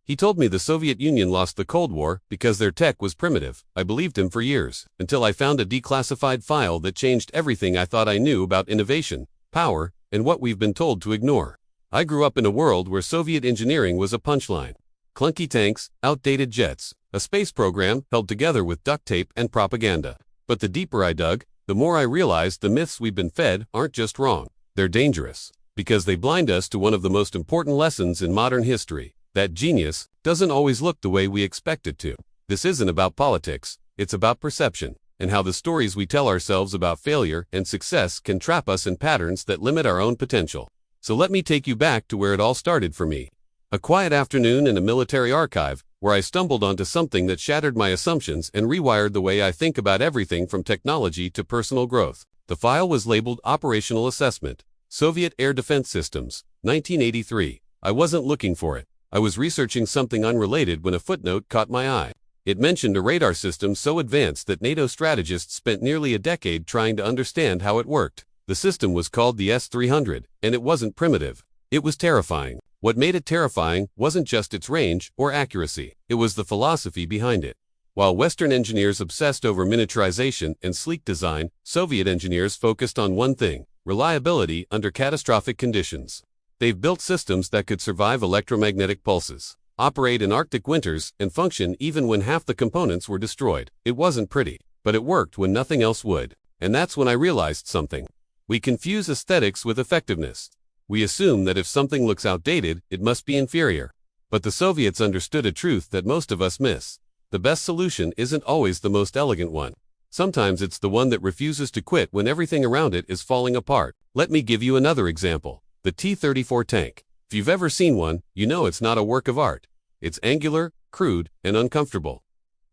He told me the Soviet Union lost the Cold War because their tech was primitive. I believed him for years, until I found a declassified file that changed everything I thought I knew about innovation, power, and what we've been told to ignore. I grew up in a world where Soviet engineering was a punchline. Clunky tanks, outdated jets, a space program held together with duct tape and propaganda. But the deeper I dug, the more I realized the myths we've been fed aren't just wrong. They're dangerous, because they blind us to one of the most important lessons in modern history, that genius doesn't always look the way we expect it to. This isn't about politics, it's about perception, and how the stories we tell ourselves about failure and success can trap us in patterns that limit our own potential. So let me take you back to where it all started for me. A quiet afternoon in a military archive, where I stumbled onto something that shattered my assumptions and rewired the way I think about everything from technology to personal growth. The file was labeled Operational Assessment, Soviet Air Defense Systems, 1983. I wasn't looking for it. I was researching something unrelated when a footnote caught my eye. It mentioned a radar system so advanced that NATO strategists spent nearly a decade trying to understand how it worked. The system was called the S-300, and it wasn't primitive. It was terrifying. What made it terrifying wasn't just its range or accuracy, it was the philosophy behind it. While Western engineers obsessed over miniaturization and sleek design, Soviet engineers focused on one thing: reliability under catastrophic conditions. They've built systems that could survive electromagnetic pulses, operate in Arctic winters, and function even when half the components were destroyed. It wasn't pretty, but it worked when nothing else would. And that's when I realized something. We confuse aesthetics with effectiveness. We assume that if something looks outdated, it must be inferior. But the Soviets understood a truth that most of us miss. The best solution isn't always the most elegant one. Sometimes it's the one that refuses to quit when everything around it is falling apart. Let me give you another example. The T-34 tank. If you've ever seen one, you know it's not a work of art. It's angular, crude, and uncomfortable.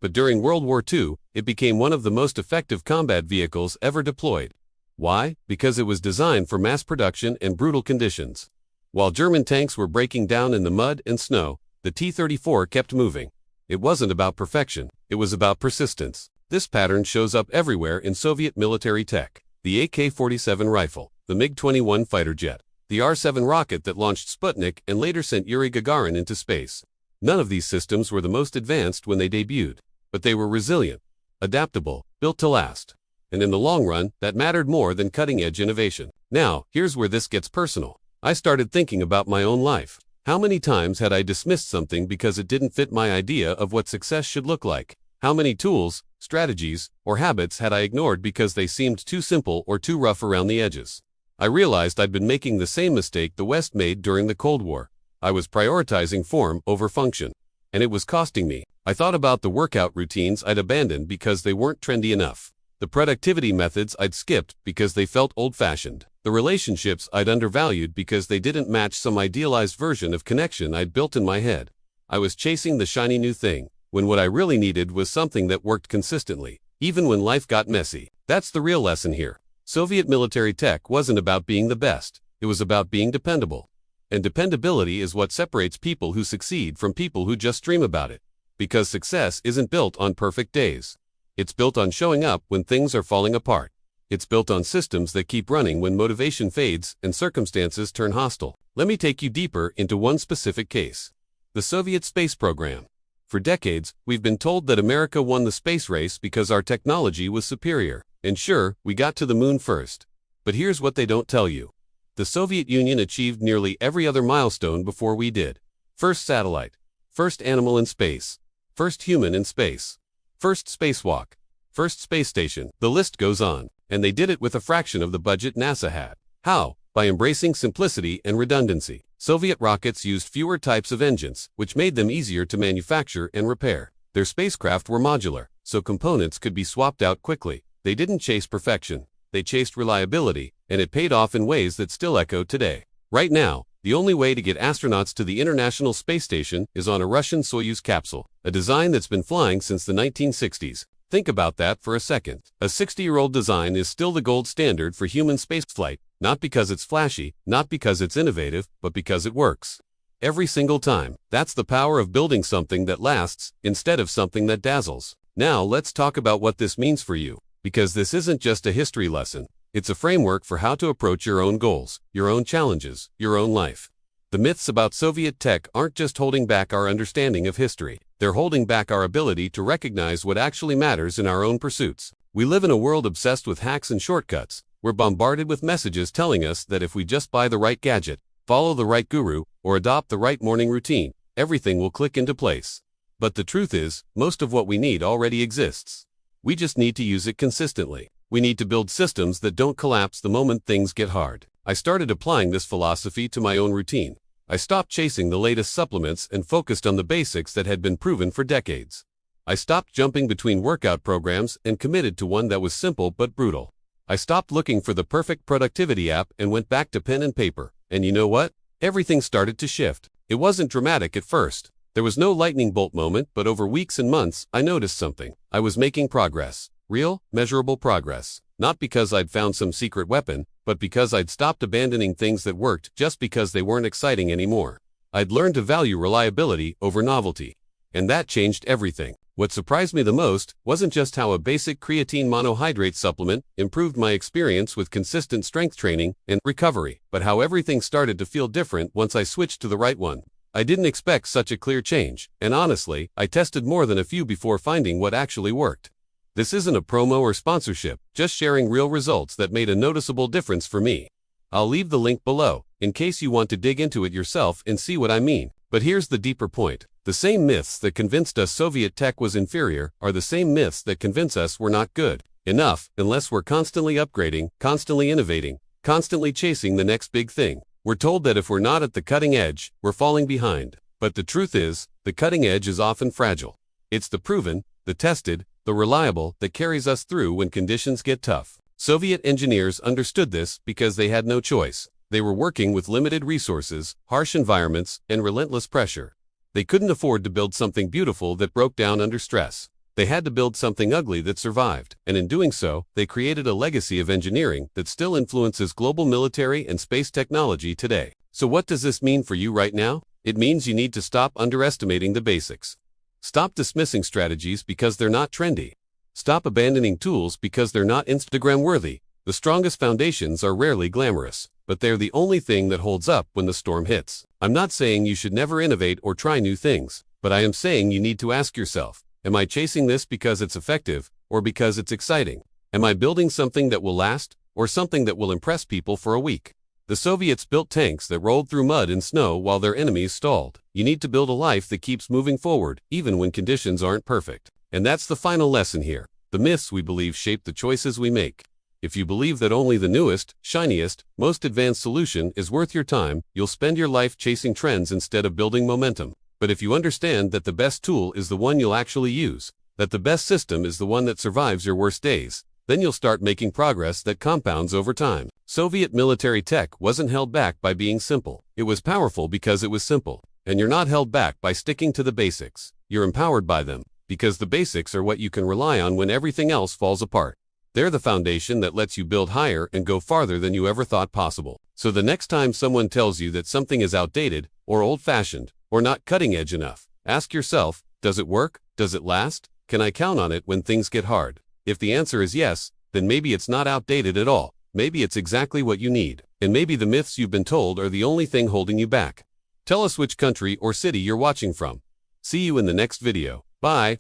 But during World War II, it became one of the most effective combat vehicles ever deployed. Why? Because it was designed for mass production and brutal conditions. While German tanks were breaking down in the mud and snow, the T-34 kept moving. It wasn't about perfection, it was about persistence. This pattern shows up everywhere in Soviet military tech. The AK-47 rifle, the MiG-21 fighter jet, the R-7 rocket that launched Sputnik and later sent Yuri Gagarin into space. None of these systems were the most advanced when they debuted, but they were resilient, adaptable, built to last. And in the long run, that mattered more than cutting-edge innovation. Now, here's where this gets personal. I started thinking about my own life. How many times had I dismissed something because it didn't fit my idea of what success should look like? How many tools, strategies, or habits had I ignored because they seemed too simple or too rough around the edges? I realized I'd been making the same mistake the West made during the Cold War. I was prioritizing form over function. And it was costing me. I thought about the workout routines I'd abandoned because they weren't trendy enough. The productivity methods I'd skipped because they felt old-fashioned. The relationships I'd undervalued because they didn't match some idealized version of connection I'd built in my head. I was chasing the shiny new thing, when what I really needed was something that worked consistently, even when life got messy. That's the real lesson here. Soviet military tech wasn't about being the best, it was about being dependable. And dependability is what separates people who succeed from people who just dream about it. Because success isn't built on perfect days. It's built on showing up when things are falling apart. It's built on systems that keep running when motivation fades and circumstances turn hostile. Let me take you deeper into one specific case. The Soviet space program. For decades, we've been told that America won the space race because our technology was superior. And sure, we got to the moon first. But here's what they don't tell you. The Soviet Union achieved nearly every other milestone before we did. First satellite. First animal in space. First human in space. First spacewalk. First space station. The list goes on. And they did it with a fraction of the budget NASA had. How? By embracing simplicity and redundancy. Soviet rockets used fewer types of engines, which made them easier to manufacture and repair. Their spacecraft were modular, so components could be swapped out quickly. They didn't chase perfection. They chased reliability, and it paid off in ways that still echo today. Right now, the only way to get astronauts to the International Space Station is on a Russian Soyuz capsule, a design that's been flying since the 1960s. Think about that for a second. A 60-year-old design is still the gold standard for human spaceflight, not because it's flashy, not because it's innovative, but because it works. Every single time. That's the power of building something that lasts, instead of something that dazzles. Now let's talk about what this means for you, because this isn't just a history lesson. It's a framework for how to approach your own goals, your own challenges, your own life. The myths about Soviet tech aren't just holding back our understanding of history. They're holding back our ability to recognize what actually matters in our own pursuits. We live in a world obsessed with hacks and shortcuts. We're bombarded with messages telling us that if we just buy the right gadget, follow the right guru, or adopt the right morning routine, everything will click into place. But the truth is, most of what we need already exists. We just need to use it consistently. We need to build systems that don't collapse the moment things get hard. I started applying this philosophy to my own routine. I stopped chasing the latest supplements and focused on the basics that had been proven for decades. I stopped jumping between workout programs and committed to one that was simple but brutal. I stopped looking for the perfect productivity app and went back to pen and paper. And you know what? Everything started to shift. It wasn't dramatic at first. There was no lightning bolt moment, but over weeks and months, I noticed something. I was making progress. Real, measurable progress. Not because I'd found some secret weapon, but because I'd stopped abandoning things that worked just because they weren't exciting anymore. I'd learned to value reliability over novelty. And that changed everything. What surprised me the most wasn't just how a basic creatine monohydrate supplement improved my experience with consistent strength training and recovery, but how everything started to feel different once I switched to the right one. I didn't expect such a clear change, and honestly, I tested more than a few before finding what actually worked. This isn't a promo or sponsorship, just sharing real results that made a noticeable difference for me. I'll leave the link below, in case you want to dig into it yourself and see what I mean. But here's the deeper point. The same myths that convinced us Soviet tech was inferior are the same myths that convince us we're not good enough unless we're constantly upgrading, constantly innovating, constantly chasing the next big thing. We're told that if we're not at the cutting edge, we're falling behind. But the truth is, the cutting edge is often fragile. It's the proven, the tested, the reliable that carries us through when conditions get tough. Soviet engineers understood this because they had no choice. They were working with limited resources, harsh environments, and relentless pressure. They couldn't afford to build something beautiful that broke down under stress. They had to build something ugly that survived, and in doing so, they created a legacy of engineering that still influences global military and space technology today. So what does this mean for you right now? It means you need to stop underestimating the basics. Stop dismissing strategies because they're not trendy. Stop abandoning tools because they're not Instagram-worthy. The strongest foundations are rarely glamorous, but they're the only thing that holds up when the storm hits. I'm not saying you should never innovate or try new things, but I am saying you need to ask yourself, am I chasing this because it's effective, or because it's exciting? Am I building something that will last, or something that will impress people for a week? The Soviets built tanks that rolled through mud and snow while their enemies stalled. You need to build a life that keeps moving forward, even when conditions aren't perfect. And that's the final lesson here. The myths we believe shape the choices we make. If you believe that only the newest, shiniest, most advanced solution is worth your time, you'll spend your life chasing trends instead of building momentum. But if you understand that the best tool is the one you'll actually use, that the best system is the one that survives your worst days, then you'll start making progress that compounds over time. Soviet military tech wasn't held back by being simple. It was powerful because it was simple. And you're not held back by sticking to the basics. You're empowered by them, because the basics are what you can rely on when everything else falls apart. They're the foundation that lets you build higher and go farther than you ever thought possible. So the next time someone tells you that something is outdated, or old-fashioned, or not cutting-edge enough, ask yourself, does it work? Does it last? Can I count on it when things get hard? If the answer is yes, then maybe it's not outdated at all. Maybe it's exactly what you need. And maybe the myths you've been told are the only thing holding you back. Tell us which country or city you're watching from. See you in the next video. Bye.